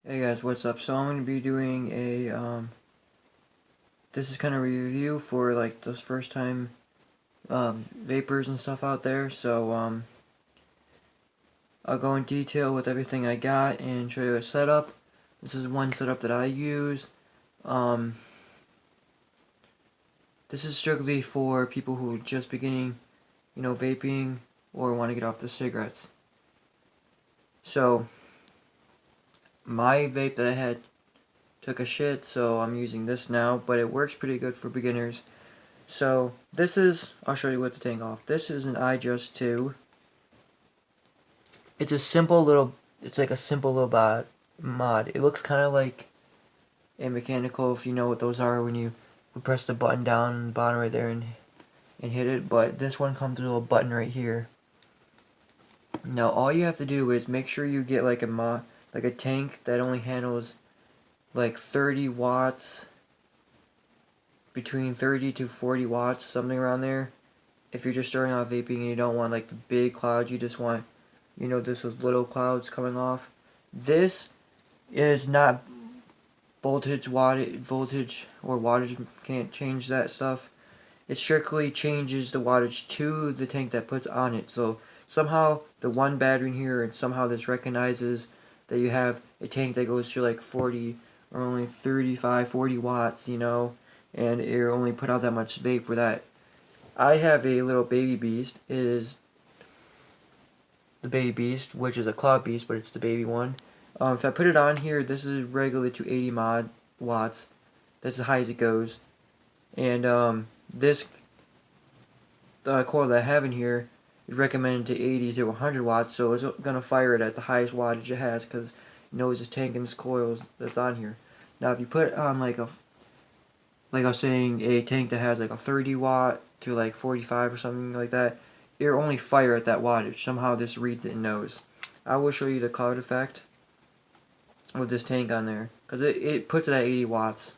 Hey guys, what's up? So I'm going to be doing this is kind of a review for like those first time vapors and stuff out there. So I'll go in detail with everything I got and show you a setup. This is one setup that I use. Um, this is strictly for people who are just beginning, vaping or want to get off the cigarettes. So my vape that I had took a shit, so I'm using this now, but it works pretty good for beginners. So this is, I'll show you what to take off. This is an iJust 2. It's a simple little, it's like a simple little mod. It looks kind of like a mechanical, if you know what those are, when you press the button down in the bottom right there and hit it. But this one comes with a little button right here. Now all you have to do is make sure you get like a tank that only handles like 30 watts, between 30 to 40 watts, something around there. If you're just starting off vaping and you don't want like the big clouds, you just want, this with little clouds coming off. This is not voltage, voltage or wattage, can't change that stuff. It strictly changes the wattage to the tank that puts on it. So somehow the one battery in here, and somehow this recognizes that you have a tank that goes to like 40 or only 35, 40 watts, and it only put out that much vape for that. I have a little baby beast. It is the baby beast, which is a cloud beast, but it's the baby one. If I put it on here, this is regular to 80 watts. That's as high as it goes. And this coil that I have in here is recommended to 80 to 100 watts, so it's gonna fire it at the highest wattage it has because it knows it's tanking this coil that's on here. Now, if you put it on like I was saying, a tank that has like a 30 watt to like 45 or something like that, it'll only fire at that wattage. Somehow this reads it and knows. I will show you the cloud effect with this tank on there, because it puts it at 80 watts.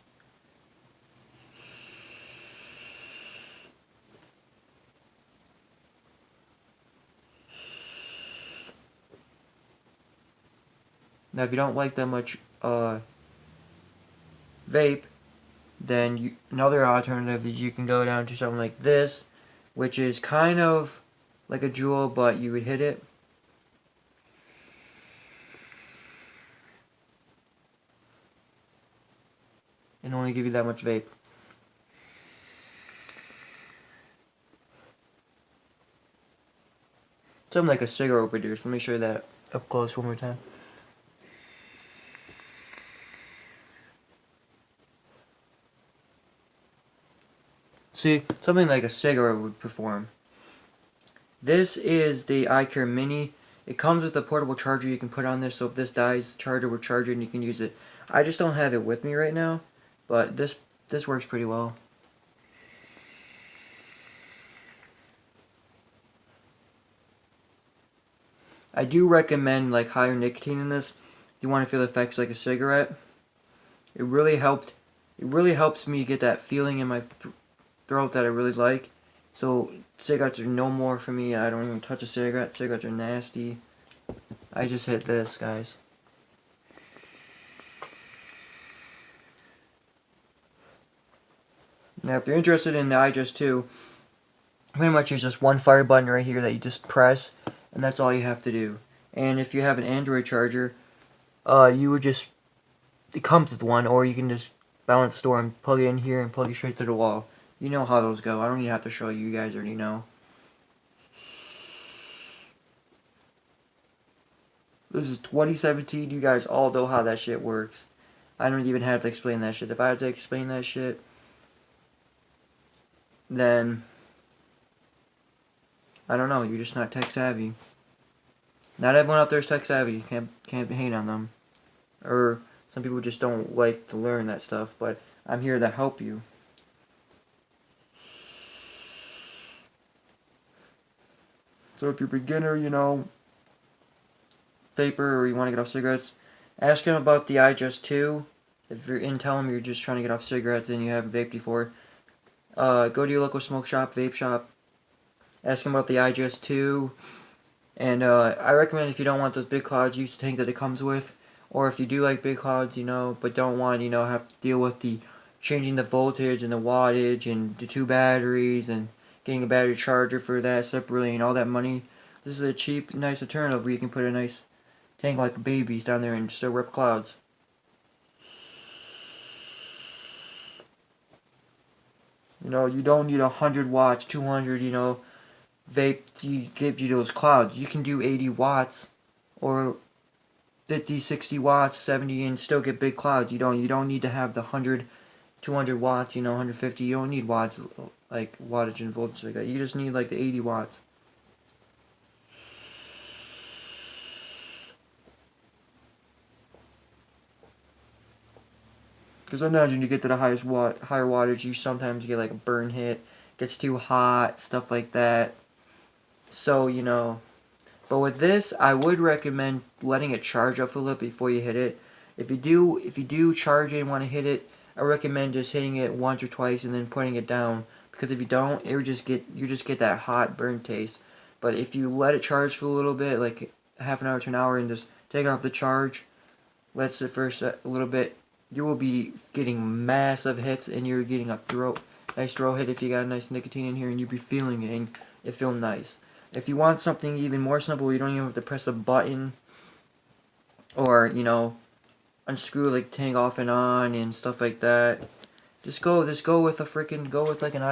Now if you don't like that much vape, then another alternative is you can go down to something like this, which is kind of like a Juul, but you would hit it and only give you that much vape. Something like a cigarette overdose. Let me show you that up close one more time. See, something like a cigarette would perform. This is the iCare Mini. It comes with a portable charger you can put on this, so if this dies, the charger will charge it and you can use it. I just don't have it with me right now, but this works pretty well. I do recommend like higher nicotine in this. If you want to feel the effects like a cigarette, it really helped. It really helps me get that feeling in my throat that I really like. So cigarettes are no more for me. I don't even touch a cigarette. Cigarettes are nasty. I just hit this, guys. Now, if you're interested in the iJust 2, pretty much there's just one fire button right here that you just press, and that's all you have to do. And if you have an Android charger, you would just, it comes with one, or you can just balance the store and plug it in here and plug it straight to the wall. You know how those go. I don't even have to show you. You guys already know. This is 2017. You guys all know how that shit works. I don't even have to explain that shit. If I had to explain that shit, then I don't know. You're just not tech savvy. Not everyone out there is tech savvy. Can't hate on them. Or some people just don't like to learn that stuff. But I'm here to help you. So if you're a beginner, vapor, or you want to get off cigarettes, ask him about the iJust 2. If you're in, tell him you're just trying to get off cigarettes and you haven't vaped before. Go to your local smoke shop, vape shop. Ask him about the iJust 2. And I recommend, if you don't want those big clouds, use the tank that it comes with. Or if you do like big clouds, but don't want, have to deal with the changing the voltage and the wattage and the 2 batteries and getting a battery charger for that separately and all that money. This is a cheap, nice alternative where you can put a nice tank like babies down there and still rip clouds. You don't need 100 watts, 200, vape to give you those clouds. You can do 80 watts or 50, 60 watts, 70 and still get big clouds. You don't need to have the 100, 200 watts, 150. You don't need watts like wattage and voltage like that. You just need like the 80 watts. Because sometimes when you get to the higher wattage, you sometimes get like a burn hit, gets too hot, stuff like that. So, but with this, I would recommend letting it charge up a little before you hit it. If you do charge it and want to hit it, I recommend just hitting it once or twice and then putting it down. Because if you don't, you just get that hot burn taste. But if you let it charge for a little bit, like half an hour to an hour, and just take off the charge, let it sit for a little bit, you will be getting massive hits, and you're getting a nice throat hit if you got a nice nicotine in here, and you'll be feeling it, and it feels nice. If you want something even more simple, you don't even have to press a button, or unscrew like the tank off and on and stuff like that. Just go with like an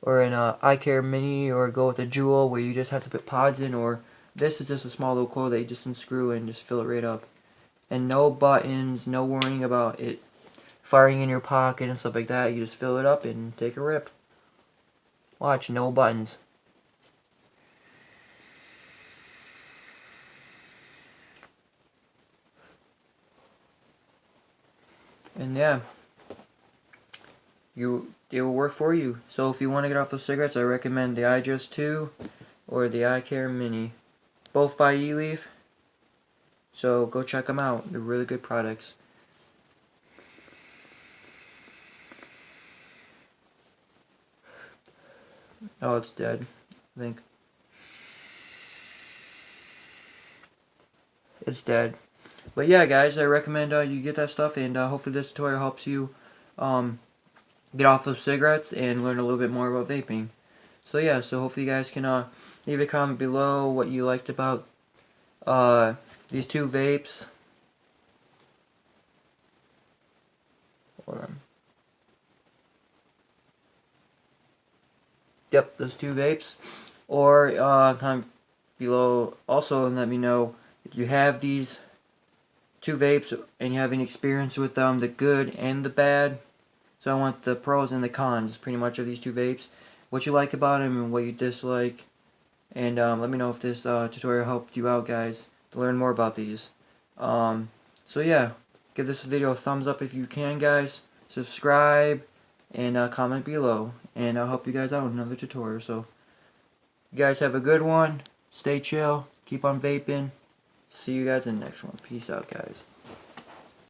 or an iCare Mini, or go with a Jewel where you just have to put pods in, or this is just a small little coil that you just unscrew and just fill it right up. And no buttons, no worrying about it firing in your pocket and stuff like that. You just fill it up and take a rip. Watch, no buttons. And yeah, it will work for you. So if you want to get off those cigarettes, I recommend the iJust 2 or the iCare Mini. Both by eLeaf. So go check them out. They're really good products. Oh, it's dead, I think. It's dead. But yeah, guys, I recommend you get that stuff, and hopefully this tutorial helps you get off those cigarettes and learn a little bit more about vaping. So yeah, so hopefully you guys can leave a comment below what you liked about these 2 vapes. Hold on. Yep, those 2 vapes. Or comment below also and let me know if you have these 2 vapes and you have any experience with them, the good and the bad. So I want the pros and the cons pretty much of these 2 vapes. What you like about them and what you dislike. And let me know if this tutorial helped you out, guys, to learn more about these. So yeah, give this video a thumbs up if you can, guys. Subscribe and comment below. And I'll help you guys out with another tutorial. So you guys have a good one. Stay chill. Keep on vaping. See you guys in the next one. Peace out, guys.